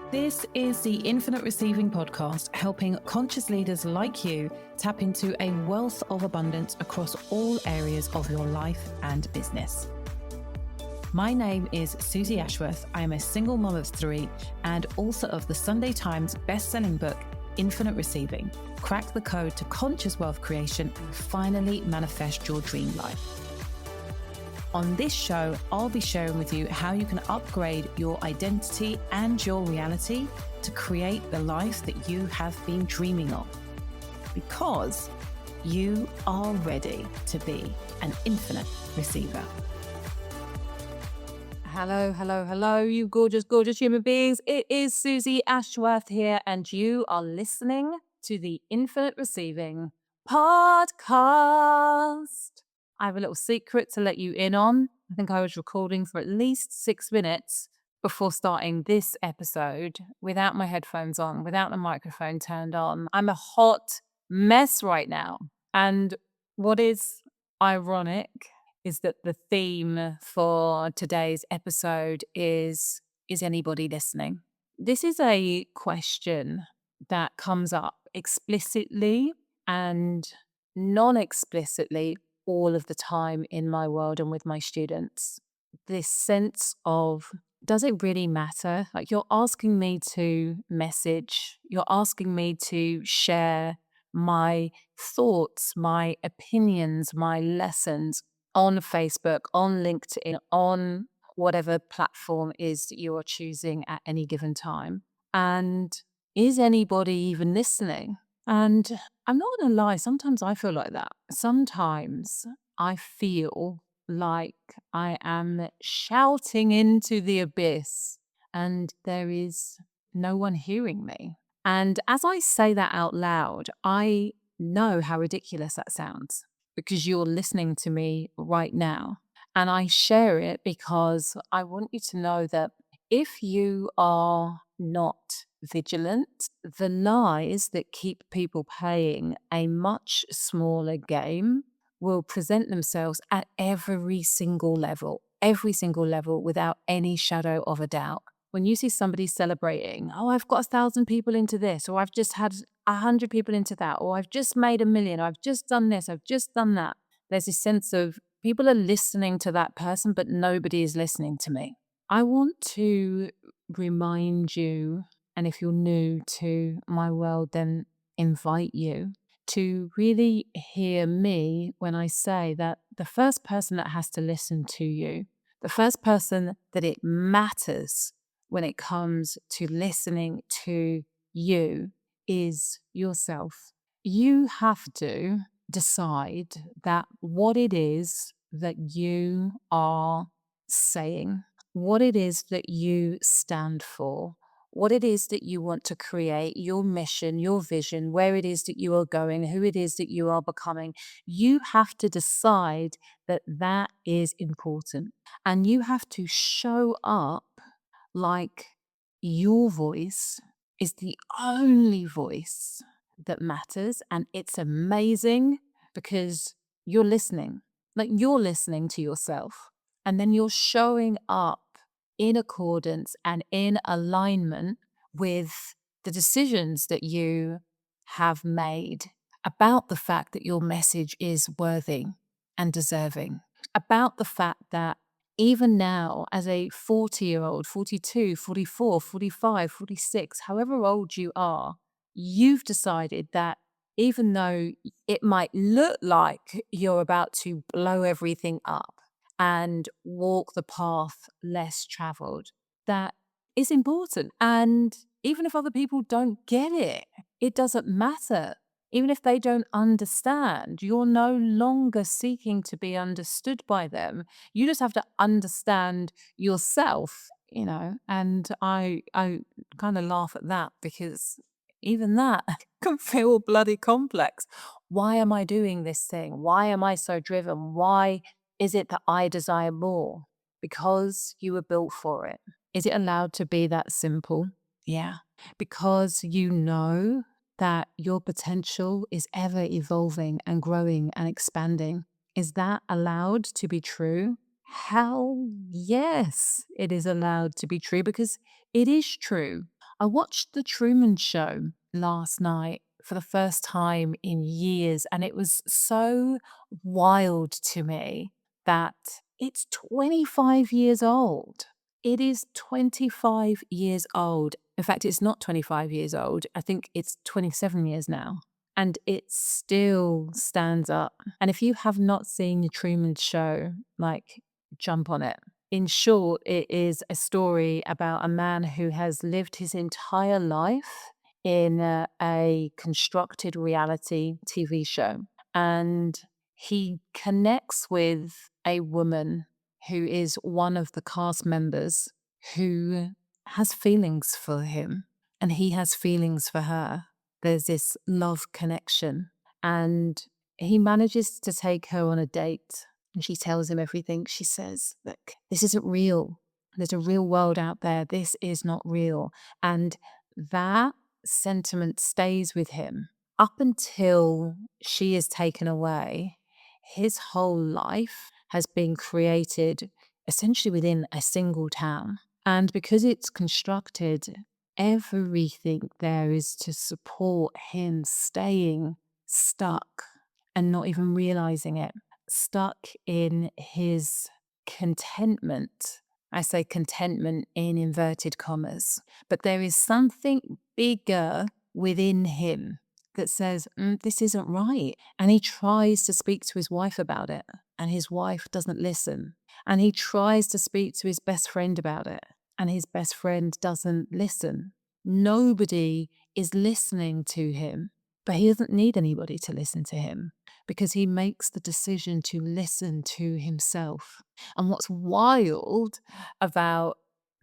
This is the Infinite Receiving Podcast, helping conscious leaders like you tap into a wealth of abundance across all areas of your life and business. My name is Susie Ashworth. I am a single mom of 3 and author of the Sunday Times best-selling book, Infinite Receiving: Crack the Code to Conscious Wealth Creation and Finally Manifest Your Dream Life. On this show, I'll be sharing with you how you can upgrade your identity and your reality to create the life that you have been dreaming of. Because you are ready to be an infinite receiver. Hello, you gorgeous human beings. It is Susie Ashworth here, and you are listening to the Infinite Receiving Podcast. I have a little secret to let you in on. I think I was recording for at least 6 minutes before starting this episode without my headphones on, without the microphone turned on. I'm a hot mess right now. And what is ironic is that the theme for today's episode is anybody listening? This is a question that comes up explicitly and non-explicitly all of the time in my world and with my students. This sense of, does it really matter? Like, you're asking me to message, you're asking me to share my thoughts, my opinions, my lessons on Facebook, on LinkedIn, on whatever platform is that you are choosing at any given time. And is anybody even listening? And I'm not going to lie, sometimes I feel like that. Sometimes I feel like I am shouting into the abyss and there is no one hearing me. And as I say that out loud, I know how ridiculous that sounds because you're listening to me right now. And I share it because I want you to know that if you are not vigilant, the lies that keep people playing a much smaller game will present themselves at every single level without any shadow of a doubt. When you see somebody celebrating, oh, I've got 1,000 people into this, or I've just had 100 people into that, or I've just made 1 million, or I've just done this, I've just done that. There's this sense of people are listening to that person, but nobody is listening to me. I want to remind you, and if you're new to my world, then invite you to really hear me when I say that the first person that has to listen to you, the first person that it matters when it comes to listening to you is yourself. You have to decide that what it is that you are saying, what it is that you stand for, what it is that you want to create, your mission, your vision, where it is that you are going, who it is that you are becoming. You have to decide that that is important. And you have to show up like your voice is the only voice that matters. And it's amazing because you're listening, like you're listening to yourself. And then you're showing up in accordance and in alignment with the decisions that you have made about the fact that your message is worthy and deserving, about the fact that even now, as a 40-year-old, 42, 44, 45, 46, however old you are, you've decided that even though it might look like you're about to blow everything up and walk the path less traveled, that is important. And even if other people don't get it, it doesn't matter. Even if they don't understand, you're no longer seeking to be understood by them. You just have to understand yourself, and I kind of laugh at that because even that can feel bloody complex. Why am I doing this thing? Why am I so driven? Why is it that I desire more? Because you were built for it. Is it allowed to be that simple? Yeah. Because you know that your potential is ever evolving and growing and expanding. Is that allowed to be true? Hell yes, it is allowed to be true because it is true. I watched The Truman Show last night for the first time in years, and it was so wild to me that it's 25 years old. It is 25 years old. In fact, it's not 25 years old. I think it's 27 years now. And it still stands up. And if you have not seen The Truman Show, like, jump on it. In short, it is a story about a man who has lived his entire life in a constructed reality TV show. And he connects with a woman who is one of the cast members who has feelings for him and he has feelings for her. There's this love connection. And he manages to take her on a date and she tells him everything. She says, "Look, this isn't real. There's a real world out there. This is not real." And that sentiment stays with him up until she is taken away. His whole life has been created essentially within a single town. And because it's constructed, everything there is to support him staying stuck and not even realizing it, stuck in his contentment. I say contentment in inverted commas, but there is something bigger within him that says, this isn't right. And he tries to speak to his wife about it, and his wife doesn't listen. And he tries to speak to his best friend about it, and his best friend doesn't listen. Nobody is listening to him, but he doesn't need anybody to listen to him because he makes the decision to listen to himself. And what's wild about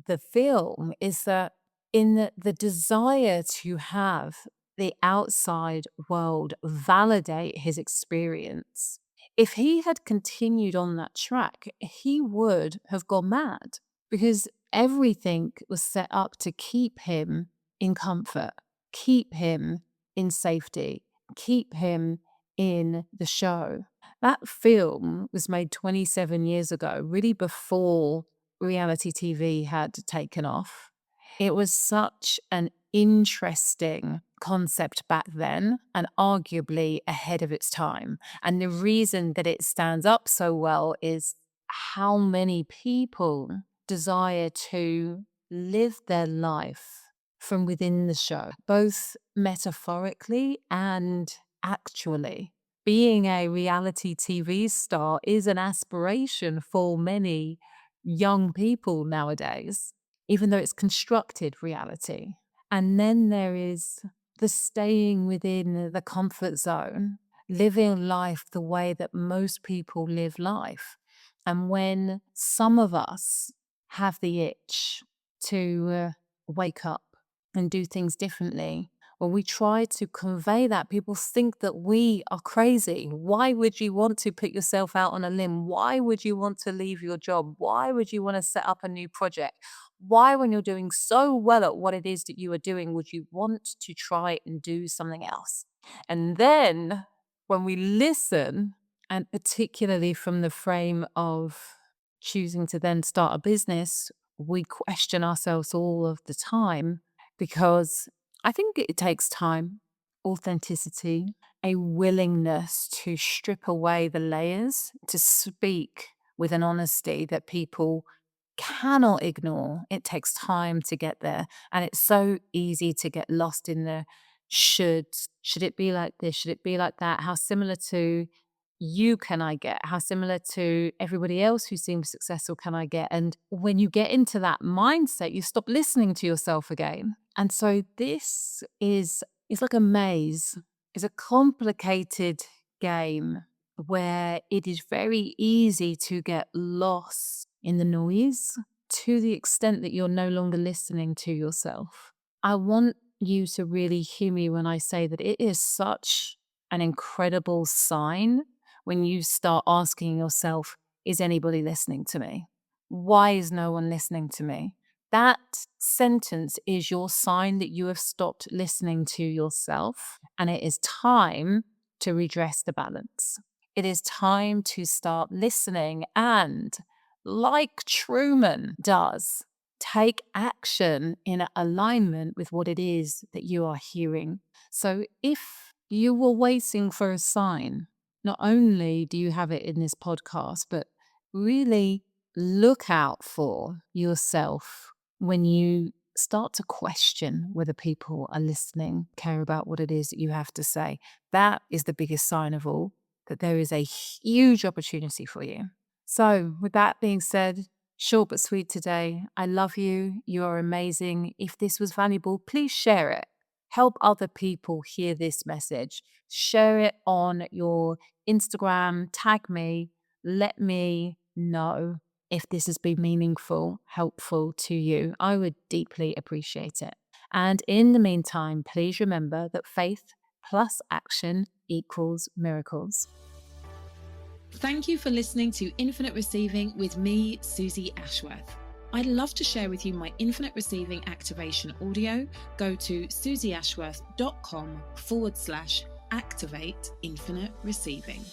the film is that in the desire to have the outside world validate his experience, if he had continued on that track, he would have gone mad because everything was set up to keep him in comfort, keep him in safety, keep him in the show. That film was made 27 years ago, really before reality TV had taken off. It was such an interesting concept back then and arguably ahead of its time. And the reason that it stands up so well is how many people desire to live their life from within the show, both metaphorically and actually. Being a reality TV star is an aspiration for many young people nowadays, even though it's constructed reality. And then there is the staying within the comfort zone, living life the way that most people live life. And when some of us have the itch to wake up and do things differently, when we try to convey that, people think that we are crazy. Why would you want to put yourself out on a limb? Why would you want to leave your job? Why would you want to set up a new project? Why, when you're doing so well at what it is that you are doing, would you want to try and do something else? And then when we listen, and particularly from the frame of choosing to then start a business, we question ourselves all of the time because I think it takes time, authenticity, a willingness to strip away the layers, to speak with an honesty that people cannot ignore. It takes time to get there. And it's so easy to get lost in the should it be like this? Should it be like that? How similar to you can I get? How similar to everybody else who seems successful can I get? And when you get into that mindset, you stop listening to yourself again. And so this is like a maze. It's a complicated game where it is very easy to get lost in the noise to the extent that you're no longer listening to yourself. I want you to really hear me when I say that it is such an incredible sign when you start asking yourself, is anybody listening to me? Why is no one listening to me? That sentence is your sign that you have stopped listening to yourself, and it is time to redress the balance. It is time to start listening and, like Truman does, take action in alignment with what it is that you are hearing. So if you were waiting for a sign, not only do you have it in this podcast, but really look out for yourself when you start to question whether people are listening, care about what it is that you have to say. That is the biggest sign of all, that there is a huge opportunity for you. So, with that being said, short but sweet today. I love you. You are amazing. If this was valuable, please share it. Help other people hear this message. Share it on your Instagram, tag me, let me know if this has been meaningful, helpful to you. I would deeply appreciate it. And in the meantime, please remember that faith plus action equals miracles. Thank you for listening to Infinite Receiving with me, Susie Ashworth. I'd love to share with you my Infinite Receiving activation audio. Go to susieashworth.com/activate infinite receiving.